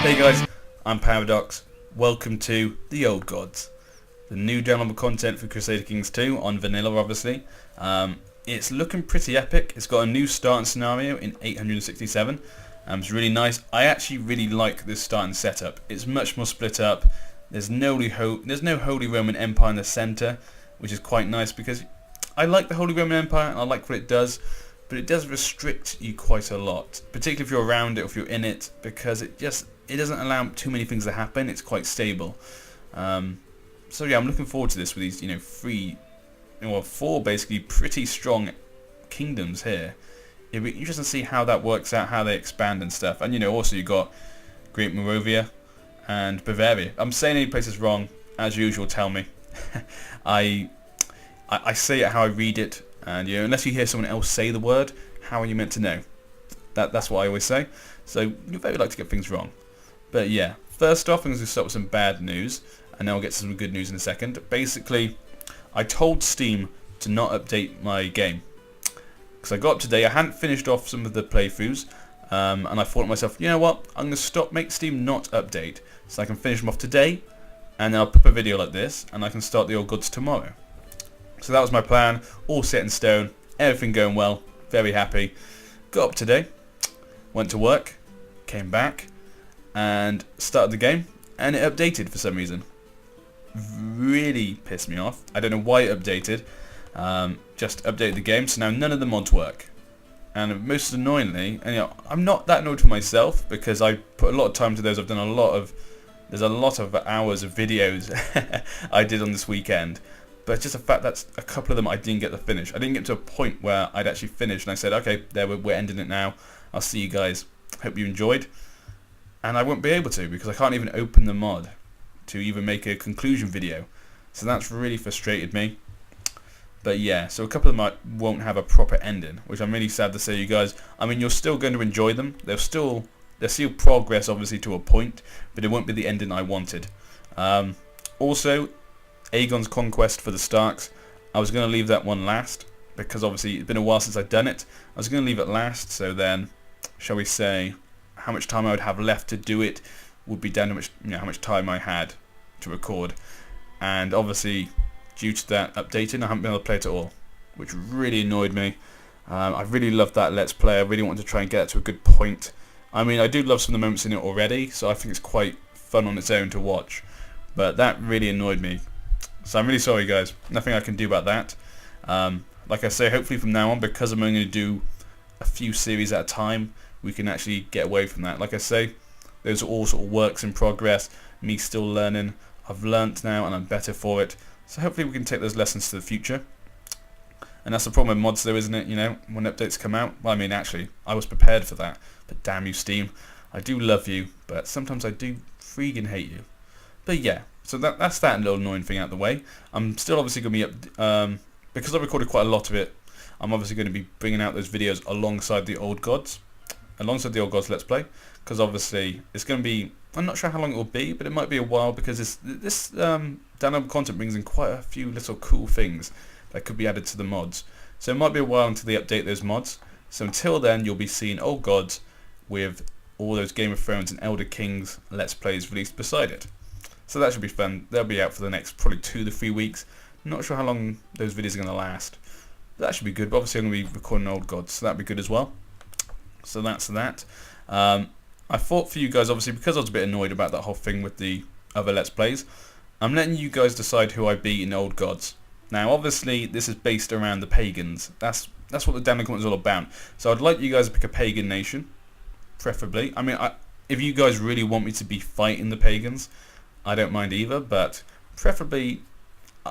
Hey guys, I'm Paradox. Welcome to The Old Gods, the new downloadable content for Crusader Kings 2 on vanilla, obviously. It's looking pretty epic. It's got a new starting scenario in 867. It's really nice. I actually really like this starting setup. It's much more split up. There's no Holy Roman Empire in the center, which is quite nice because I like the Holy Roman Empire and I like what it does, but it does restrict you quite a lot, particularly if you're around it or if you're in it, because it doesn't allow too many things to happen. It's quite stable. So yeah, I'm looking forward to this with these, four basically pretty strong kingdoms here. It'll be interesting to see how that works out, how they expand and stuff. And also you got Great Moravia and Bavaria. I'm saying any places wrong, as usual. Tell me. I say it how I read it, and unless you hear someone else say the word, how are you meant to know? That's what I always say. So you very like to get things wrong. But yeah, first off, I'm going to start with some bad news, and then I'll get to some good news in a second. Basically, I told Steam to not update my game. Because I got up today, I hadn't finished off some of the playthroughs, and I thought to myself, you know what, I'm going to make Steam not update, so I can finish them off today, and then I'll put up a video like this, and I can start the Old Gods tomorrow. So that was my plan, all set in stone, everything going well, very happy. Got up today, went to work, came back, and started the game, and it updated for some reason. Really pissed me off. I don't know why it updated. Just updated the game, so now none of the mods work. And most annoyingly, and I'm not that annoyed with myself because I put a lot of time to those. I've done there's a lot of hours of videos I did on this weekend. But just the fact that a couple of them I didn't get to finish. I didn't get to a point where I'd actually finished, and I said, okay, there we're ending it now. I'll see you guys. Hope you enjoyed. And I won't be able to because I can't even open the mod to even make a conclusion video. So that's really frustrated me. But yeah, so a couple of them won't have a proper ending, which I'm really sad to say, you guys. I mean, you're still going to enjoy them. There's still progress, obviously, to a point, but it won't be the ending I wanted. Also, Aegon's Conquest for the Starks. I was going to leave that one last because obviously it's been a while since I've done it. I was going to leave it last, so then, shall we say, how much time I would have left to do it would be down to how much time I had to record. And obviously, due to that updating, I haven't been able to play it at all, which really annoyed me. I really loved that Let's Play. I really wanted to try and get it to a good point. I mean, I do love some of the moments in it already, so I think it's quite fun on its own to watch. But that really annoyed me. So I'm really sorry, guys. Nothing I can do about that. Like I say, hopefully from now on, because I'm only going to do a few series at a time, we can actually get away from that. Like I say, those are all sort of works in progress. Me still learning. I've learnt now and I'm better for it. So hopefully we can take those lessons to the future. And that's the problem with mods though, isn't it? When updates come out. Well, I mean, actually, I was prepared for that. But damn you, Steam. I do love you, but sometimes I do freaking hate you. But yeah, so that's that little annoying thing out of the way. I'm still obviously going to be because I recorded quite a lot of it, I'm obviously going to be bringing out those videos alongside the Old Gods. Alongside the Old Gods Let's Play. Because obviously, it's going to be, I'm not sure how long it will be, but it might be a while because this downloadable content brings in quite a few little cool things that could be added to the mods. So it might be a while until they update those mods. So until then, you'll be seeing Old Gods with all those Game of Thrones and Elder Kings Let's Plays released beside it. So that should be fun. They'll be out for the next probably 2 to 3 weeks. Not sure how long those videos are going to last. But that should be good. But obviously I'm going to be recording Old Gods, so that'll be good as well. So that's that. I thought for you guys, obviously, because I was a bit annoyed about that whole thing with the other Let's Plays, I'm letting you guys decide who I beat in Old Gods. Now, obviously, this is based around the pagans. That's what the download content is all about. So I'd like you guys to pick a pagan nation, preferably. I mean, if you guys really want me to be fighting the pagans, I don't mind either, but preferably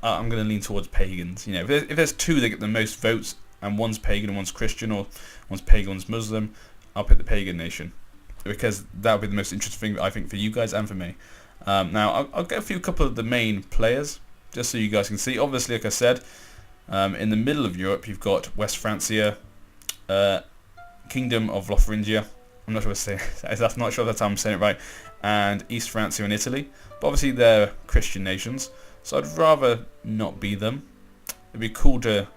I'm going to lean towards pagans. If there's two that get the most votes, and one's pagan and one's Christian, or one's pagan, one's Muslim, I'll pick the pagan nation. Because that would be the most interesting thing, I think, for you guys and for me. Now, I'll get a couple of the main players, just so you guys can see. Obviously, like I said, in the middle of Europe, you've got West Francia, Kingdom of Lotharingia. I'm not sure I'm not sure if that's how I'm saying it right. And East Francia and Italy. But obviously, they're Christian nations, so I'd rather not be them. It'd be cool to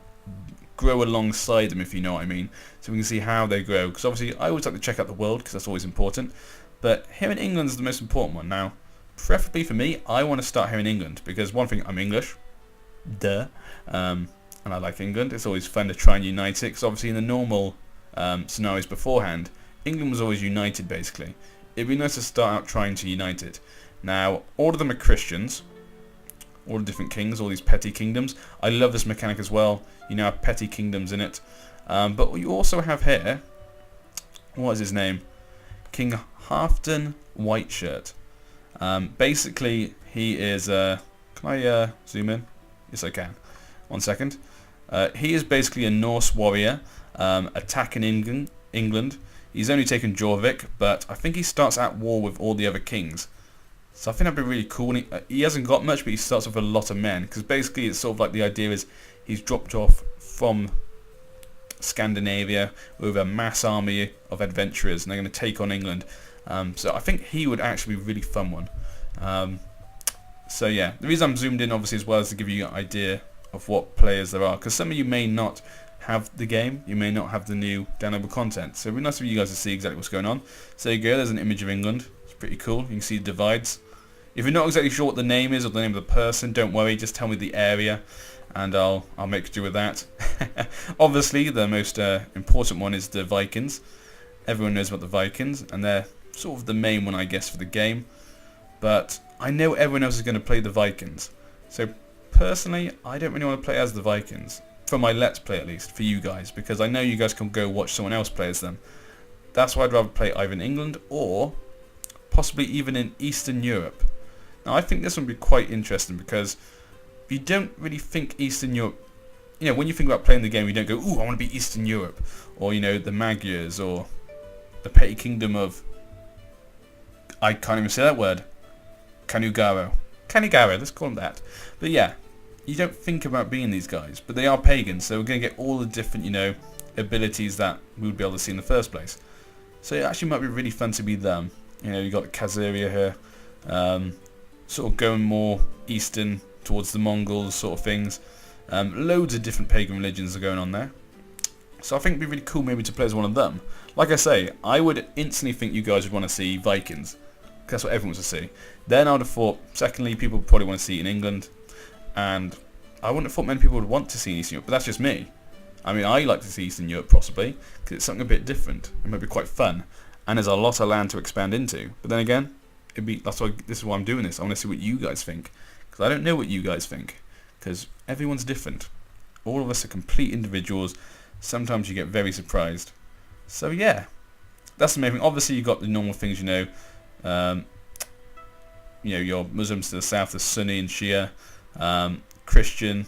grow alongside them, if you know what I mean, so we can see how they grow, because obviously I always like to check out the world because that's always important. But here in England is the most important one. Now, preferably for me, I want to start here in England because one thing, I'm English, duh, and I like England. It's always fun to try and unite it because obviously in the normal scenarios beforehand, England was always united basically. It'd be nice to start out trying to unite it. Now, all of them are Christians, all the different kings, all these petty kingdoms. I love this mechanic as well. You now have petty kingdoms in it. But you also have here, what is his name? King Halfdan Whiteshirt. Basically, he is... can I zoom in? Yes, I can. 1 second. He is basically a Norse warrior attacking England. He's only taken Jorvik, but I think he starts at war with all the other kings. So I think that'd be really cool. He hasn't got much, but he starts with a lot of men. Because basically it's sort of like the idea is he's dropped off from Scandinavia with a mass army of adventurers, and they're going to take on England. So I think he would actually be a really fun one. So yeah, the reason I'm zoomed in obviously as well is to give you an idea of what players there are. Because some of you may not have the game, you may not have the new downloadable content. So it'd be nice for you guys to see exactly what's going on. So there you go, there's an image of England. It's pretty cool. You can see the divides. If you're not exactly sure what the name is or the name of the person, don't worry, just tell me the area and I'll make do with that. Obviously the most important one is the Vikings. Everyone knows about the Vikings and they're sort of the main one I guess for the game. But I know everyone else is going to play the Vikings. So personally, I don't really want to play as the Vikings. For my Let's Play at least, for you guys. Because I know you guys can go watch someone else play as them. That's why I'd rather play either in England or possibly even in Eastern Europe. Now I think this would be quite interesting because you don't really think Eastern Europe, you know, when you think about playing the game you don't go, ooh, I want to be Eastern Europe, or you know, the Magyars, or the petty kingdom of, I can't even say that word, Kanugaro, let's call them that. But yeah, you don't think about being these guys, but they are pagans, so we're going to get all the different, you know, abilities that we would be able to see in the first place. So it actually might be really fun to be them. You know, you got Khazaria here, sort of going more eastern towards the Mongols sort of things. Loads of different pagan religions are going on there. So I think it'd be really cool maybe to play as one of them. Like I say, I would instantly think you guys would want to see Vikings. That's what everyone wants to see. Then I would have thought, secondly, people would probably want to see it in England. And I wouldn't have thought many people would want to see Eastern Europe, but that's just me. I mean, I like to see Eastern Europe possibly, because it's something a bit different. It might be quite fun. And there's a lot of land to expand into. But then again, this is why I'm doing this. I want to see what you guys think. Because I don't know what you guys think. Because everyone's different. All of us are complete individuals. Sometimes you get very surprised. So yeah, that's the main thing. Obviously you've got the normal things, you know, your Muslims to the south, the Sunni and Shia, Christian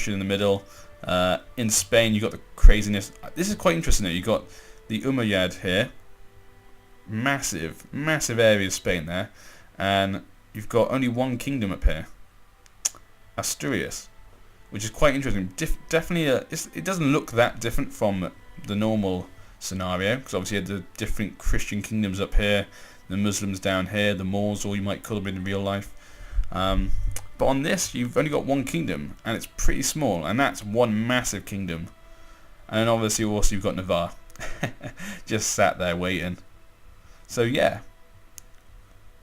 in the middle. In Spain you got the craziness. This is quite interesting though. You got the Umayyad here. Massive area of Spain there, and you've got only one kingdom up here, Asturias, which is quite interesting. Definitely, it doesn't look that different from the normal scenario, because obviously you had the different Christian kingdoms up here, the Muslims down here, the Moors, or you might call them in real life. But on this, you've only got one kingdom, and it's pretty small, and that's one massive kingdom. And then obviously also you've got Navarre, just sat there waiting. So yeah,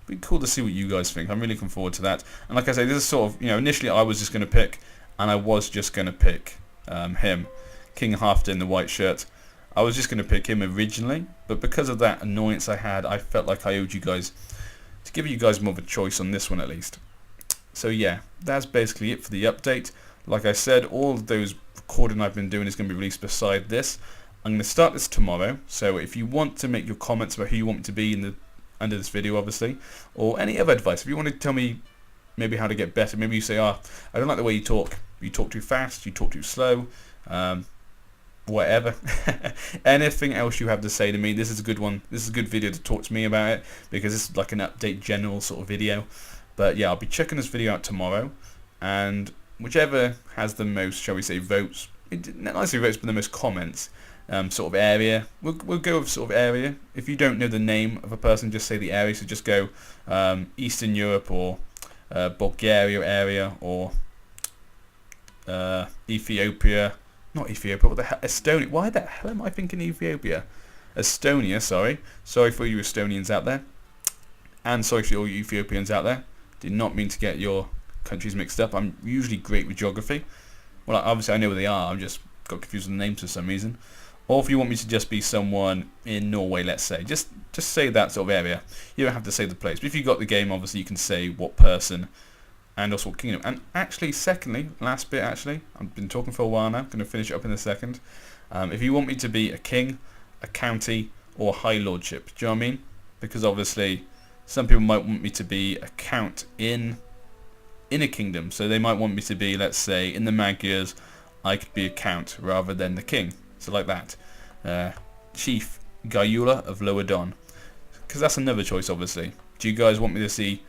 it'd be cool to see what you guys think. I'm really looking forward to that. And like I say, this is sort of, you know, initially I was just going to pick, and I was just going to pick him, King Halfdan the White Shirt. I was just going to pick him originally, but because of that annoyance I had, I felt like I owed you guys, to give you guys more of a choice on this one at least. So yeah, that's basically it for the update. Like I said, all of those recording I've been doing is going to be released beside this. I'm going to start this tomorrow, so if you want to make your comments about who you want me to be under this video obviously, or any other advice, if you want to tell me maybe how to get better, maybe you say, I don't like the way you talk too fast, you talk too slow, whatever. Anything else you have to say to me, this is a good one, this is a good video to talk to me about it, because it's like an update general sort of video. But yeah, I'll be checking this video out tomorrow, and whichever has the most, shall we say, votes, not necessarily votes, but the most comments, sort of area. We'll go with sort of area. If you don't know the name of a person, just say the area. So just go Eastern Europe or Bulgaria area or Ethiopia. Not Ethiopia. What the hell? Estonia. Why the hell am I thinking Ethiopia? Estonia. Sorry for you Estonians out there. And sorry for all you Ethiopians out there. Did not mean to get your countries mixed up. I'm usually great with geography. Well, obviously I know where they are. I'm just got confused with the names for some reason. Or if you want me to just be someone in Norway, let's say, just say that sort of area. You don't have to say the place. But if you got the game, obviously you can say what person and also what kingdom. And actually, secondly, last bit actually, I've been talking for a while now. I'm going to finish it up in a second. If you want me to be a king, a county, or high lordship, do you know what I mean? Because obviously, some people might want me to be a count in a kingdom. So they might want me to be, let's say, in the Magyars, I could be a count rather than the king. So like that. Chief Gayula of Lower Don. Because that's another choice, obviously. Do you guys want me to see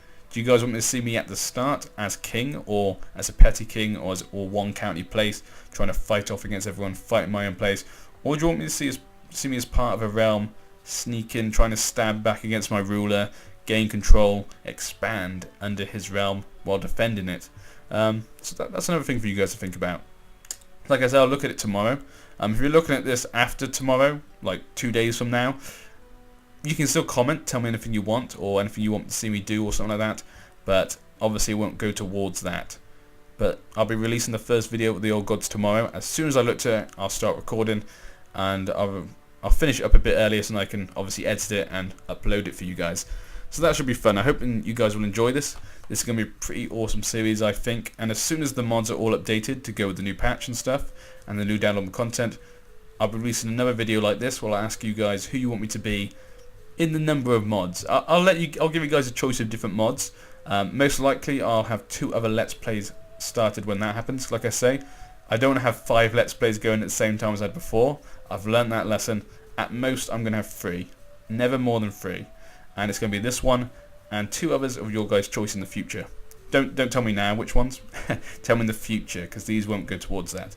me at the start as king, or as a petty king, or one county place, trying to fight off against everyone, fighting my own place? Or do you want me to see me as part of a realm, sneak in, trying to stab back against my ruler, gain control, expand under his realm while defending it? So that's another thing for you guys to think about. Like I said, I'll look at it tomorrow. If you're looking at this after tomorrow, like 2 days from now, you can still comment, tell me anything you want, or anything you want to see me do, or something like that. But obviously it won't go towards that. But I'll be releasing the first video with the Old Gods tomorrow. As soon as I look to it, I'll start recording, and I'll finish it up a bit earlier so I can obviously edit it and upload it for you guys. So that should be fun. I hope you guys will enjoy this. This is going to be a pretty awesome series, I think. And as soon as the mods are all updated to go with the new patch and stuff, and the new downloadable content, I'll be releasing another video like this where I'll ask you guys who you want me to be in the number of mods. I'll give you guys a choice of different mods. Most likely I'll have 2 other Let's Plays started when that happens. Like I say, I don't have 5 Let's Plays going at the same time as I had before. I've learned that lesson. At most I'm going to have 3. Never more than 3. And it's going to be this one and 2 others of your guys' choice in the future. Don't tell me now which ones. Tell me in the future, because these won't go towards that.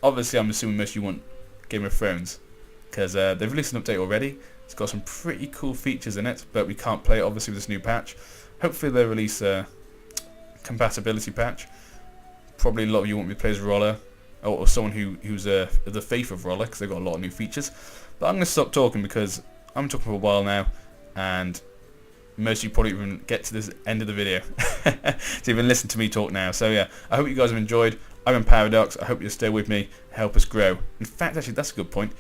Obviously I'm assuming most of you want Game of Thrones, because they've released an update already. It's got some pretty cool features in it, but we can't play it obviously with this new patch. Hopefully they'll release a compatibility patch. Probably a lot of you want me to play as Roller, or someone who's the faith of Roller, because they've got a lot of new features. But I'm going to stop talking because I'm talking for a while now, and most of you probably even get to this end of the video to even listen to me talk now. So yeah, I hope you guys have enjoyed. I'm in Paradox. I hope you'll stay with me, help us grow. In fact, actually, that's a good point.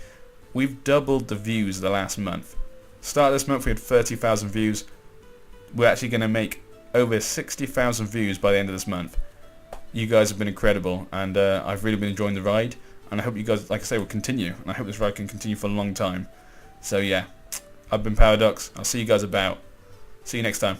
We've doubled the views the last month. Start of this month we had 30,000 views. We're actually going to make over 60,000 views by the end of this month. You guys have been incredible, and I've really been enjoying the ride, and I hope you guys, like I say, will continue, and I hope this ride can continue for a long time. So yeah, I've been Paradox. I'll see you guys about. See you next time.